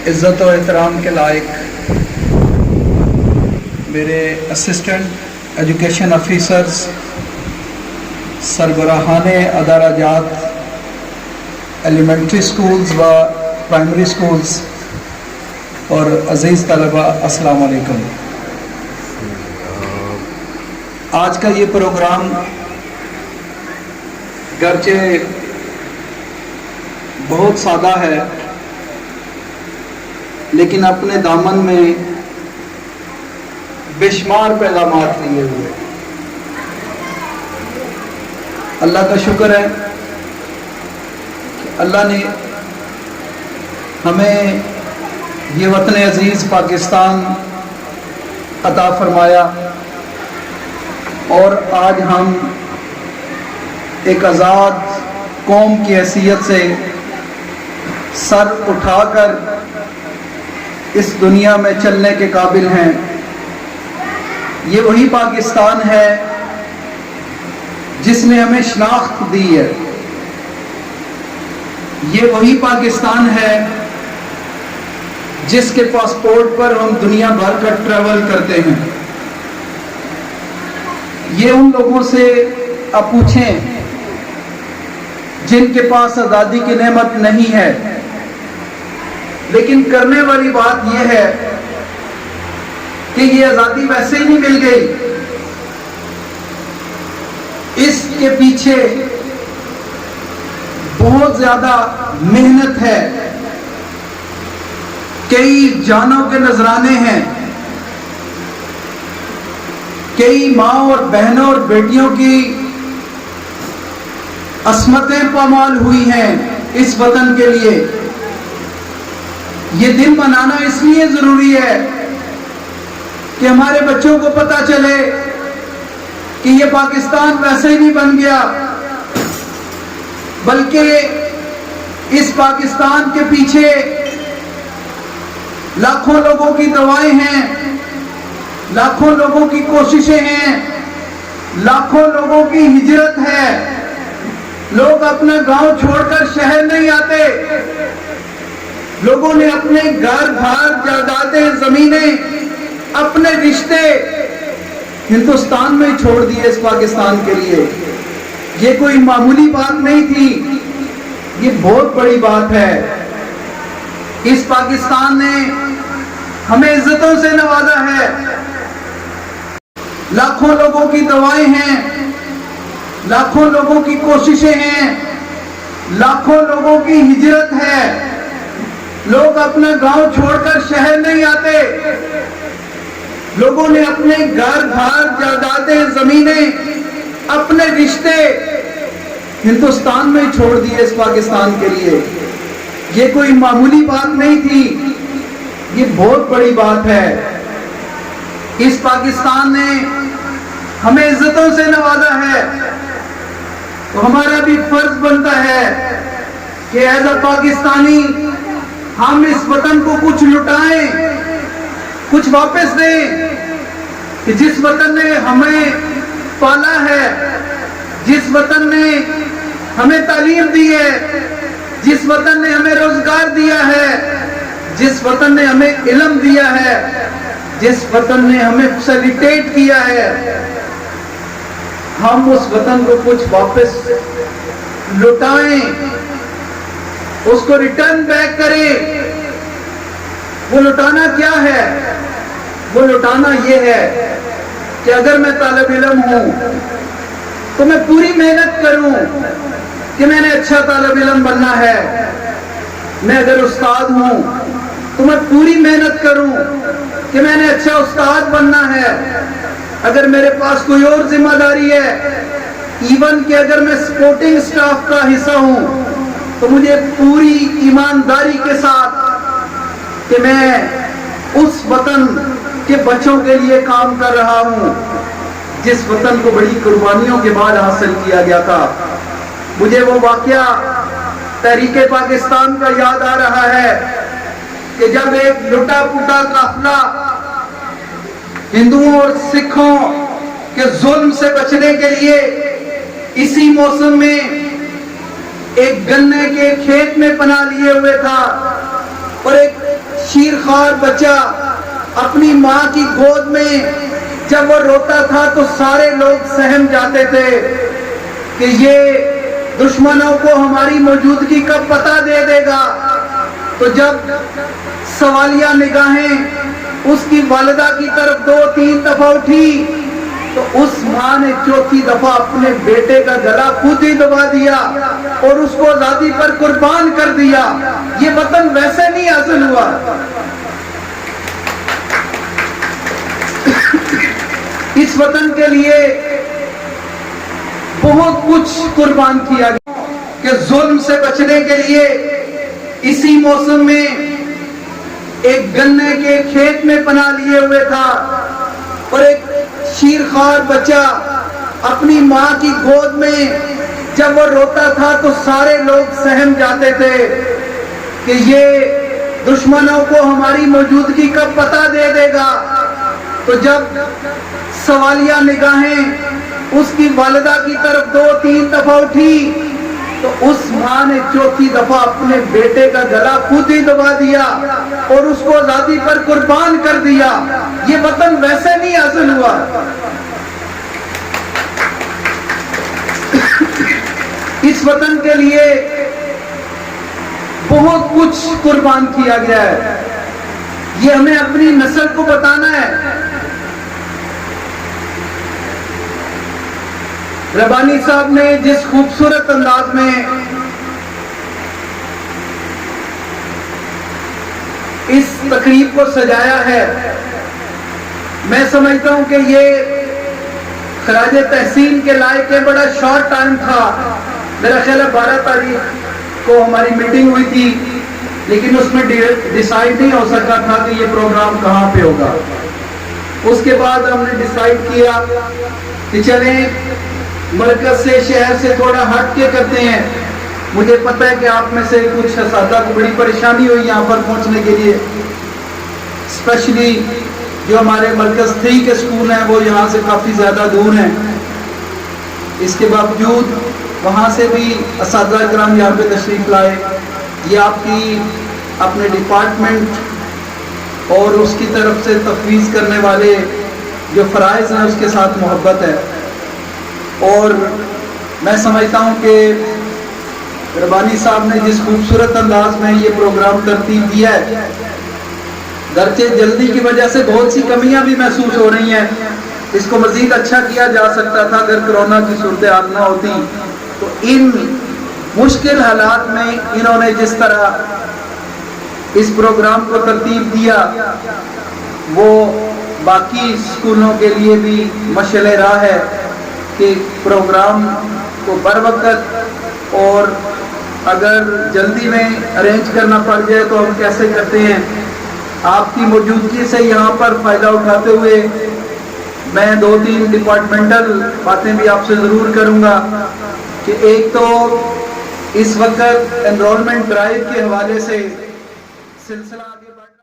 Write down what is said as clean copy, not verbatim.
عزت و احترام کے لائق میرے اسسٹنٹ ایجوکیشن آفیسرز، سربراہان ادارہ جات ایلیمنٹری سکولز و پرائمری سکولز اور عزیز طلباء، السلام علیکم۔ آج کا یہ پروگرام گرچہ بہت سادہ ہے لیکن اپنے دامن میں بے شمار پیغامات لیے ہوئے۔ اللہ کا شکر ہے کہ اللہ نے ہمیں یہ وطن عزیز پاکستان عطا فرمایا اور آج ہم ایک آزاد قوم کی حیثیت سے سر اٹھا کر اس دنیا میں چلنے کے قابل ہیں۔ یہ وہی پاکستان ہے جس نے ہمیں شناخت دی ہے، یہ وہی پاکستان ہے جس کے پاسپورٹ پر ہم دنیا بھر کا ٹریول کرتے ہیں۔ یہ ان لوگوں سے آپ پوچھیں جن کے پاس آزادی کی نعمت نہیں ہے، لیکن کرنے والی بات یہ ہے کہ یہ آزادی ویسے ہی نہیں مل گئی، اس کے پیچھے بہت زیادہ محنت ہے، کئی جانوں کے نذرانے ہیں، کئی ماں اور بہنوں اور بیٹیوں کی عصمتیں پامال ہوئی ہیں اس وطن کے لیے۔ یہ دن منانا اس لیے ضروری ہے کہ ہمارے بچوں کو پتہ چلے کہ یہ پاکستان ویسے ہی نہیں بن گیا، بلکہ اس پاکستان کے پیچھے لاکھوں لوگوں کی دعائیں ہیں، لاکھوں لوگوں کی کوششیں ہیں، لاکھوں لوگوں کی ہجرت ہے۔ لوگ اپنا گاؤں چھوڑ کر شہر نہیں آتے، لوگوں نے اپنے گھر بار جائیدادیں، زمینیں، اپنے رشتے ہندوستان میں چھوڑ دیے اس پاکستان کے لیے۔ یہ کوئی معمولی بات نہیں تھی، یہ بہت بڑی بات ہے۔ اس پاکستان نے ہمیں عزتوں سے نوازا ہے، لاکھوں لوگوں کی دعائیں ہیں، لاکھوں لوگوں کی کوششیں ہیں، لاکھوں لوگوں کی ہجرت ہے۔ لوگ اپنا گاؤں چھوڑ کر شہر نہیں آتے، لوگوں نے اپنے گھر بار جائیدادیں، زمینیں، اپنے رشتے ہندوستان میں چھوڑ دیے اس پاکستان کے لیے۔ یہ کوئی معمولی بات نہیں تھی، یہ بہت بڑی بات ہے۔ اس پاکستان نے ہمیں عزتوں سے نوازا ہے، تو ہمارا بھی فرض بنتا ہے کہ ایز اے پاکستانی ہم اس وطن کو کچھ لٹائیں، کچھ واپس دیں، کہ جس وطن نے ہمیں پالا ہے، جس وطن نے ہمیں تعلیم دی ہے، جس وطن نے ہمیں روزگار دیا ہے، جس وطن نے ہمیں علم دیا ہے، جس وطن نے ہمیں فیسیلیٹیٹ کیا ہے، ہم اس وطن کو کچھ واپس لٹائیں، اس کو ریٹرن بیک کریں۔ وہ لٹانا کیا ہے؟ وہ لٹانا یہ ہے کہ اگر میں طالب علم ہوں تو میں پوری محنت کروں کہ میں نے اچھا طالب علم بننا ہے۔ میں اگر استاد ہوں تو میں پوری محنت کروں کہ میں نے اچھا استاد بننا ہے۔ اگر میرے پاس کوئی اور ذمہ داری ہے، ایون کہ اگر میں سپورٹنگ سٹاف کا حصہ ہوں، تو مجھے پوری ایمانداری کے ساتھ کہ میں اس وطن کے بچوں کے لیے کام کر رہا ہوں جس وطن کو بڑی قربانیوں کے بعد حاصل کیا گیا تھا۔ مجھے وہ واقعہ تحریک پاکستان کا یاد آ رہا ہے کہ جب ایک لٹا پٹا قافلہ ہندوؤں اور سکھوں کے ظلم سے بچنے کے لیے اسی موسم میں ایک گنے کے کھیت میں پناہ لیے ہوئے تھا اور ایک شیرخوار بچہ اپنی ماں کی گود میں جب وہ روتا تھا تو سارے لوگ سہم جاتے تھے کہ یہ دشمنوں کو ہماری موجودگی کا پتہ دے دے گا. تو جب سوالیہ نگاہیں اس کی والدہ کی طرف 2-3 دفعہ اٹھی تو اس ماں نے چوتھی دفعہ اپنے بیٹے کا گلا خود ہی دبا دیا اور اس کو آزادی پر قربان کر دیا. یہ وطن ویسے نہیں حاصل ہوا. اس وطن کے لیے بہت کچھ قربان کیا گیا کہ ظلم سے بچنے کے لیے اسی موسم میں ایک گنے کے کھیت میں پناہ لیے ہوئے تھا اور ایک شیرخوار بچہ اپنی ماں کی گود میں جب وہ روتا تھا تو سارے لوگ سہم جاتے تھے کہ یہ دشمنوں کو ہماری موجودگی کا پتہ دے دے گا. تو جب سوالیہ نگاہیں اس کی والدہ کی طرف 2-3 دفعہ اٹھی تو اس ماں نے چوتھی دفعہ اپنے بیٹے کا گلا خود ہی دبا دیا اور اس کو آزادی پر قربان کر دیا. یہ وطن ویسے نہیں حاصل ہوا. اس وطن کے لیے بہت کچھ قربان کیا گیا ہے. یہ ہمیں اپنی نسل کو بتانا ہے. ربانی صاحب نے جس خوبصورت انداز میں اس تقریب کو سجایا ہے، میں سمجھتا ہوں کہ یہ خراج تحسین کے لائق ہے. بڑا شارٹ ٹائم تھا. میرا خیال ہے 12 تاریخ کو ہماری میٹنگ ہوئی تھی لیکن اس میں ڈیسائیڈ نہیں ہو سکا تھا کہ یہ پروگرام کہاں پہ ہوگا. اس کے بعد ہم نے ڈیسائیڈ کیا کہ چلیں مرکز سے شہر سے تھوڑا ہٹ کے کرتے ہیں. مجھے پتہ ہے کہ آپ میں سے کچھ اساتذہ کو بڑی پریشانی ہوئی یہاں پر پہنچنے کے لیے، اسپیشلی جو ہمارے مرکز 3 کے سکول ہیں وہ یہاں سے کافی زیادہ دور ہیں. اس کے باوجود وہاں سے بھی اساتذہ کرام یہاں پہ تشریف لائے. یہ آپ کی اپنے ڈپارٹمنٹ اور اس کی طرف سے تفویض کرنے والے جو فرائض ہیں اس کے ساتھ محبت ہے. اور میں سمجھتا ہوں کہ ربانی صاحب نے جس خوبصورت انداز میں یہ پروگرام ترتیب دیا ہے، گرچہ جلدی کی وجہ سے بہت سی کمیاں بھی محسوس ہو رہی ہیں، اس کو مزید اچھا کیا جا سکتا تھا اگر کرونا کی صورتحال نہ ہوتی. تو ان مشکل حالات میں انہوں نے جس طرح اس پروگرام کو ترتیب دیا وہ باقی اسکولوں کے لیے بھی مشعل راہ ہے کہ پروگرام کو بر وقت اور اگر جلدی میں ارینج کرنا پڑ جائے تو ہم کیسے کرتے ہیں. آپ کی موجودگی سے یہاں پر فائدہ اٹھاتے ہوئے میں 2-3 ڈپارٹمنٹل باتیں بھی آپ سے ضرور کروں گا کہ ایک تو اس وقت انرولمنٹ ڈرائیو کے حوالے سے سلسلہ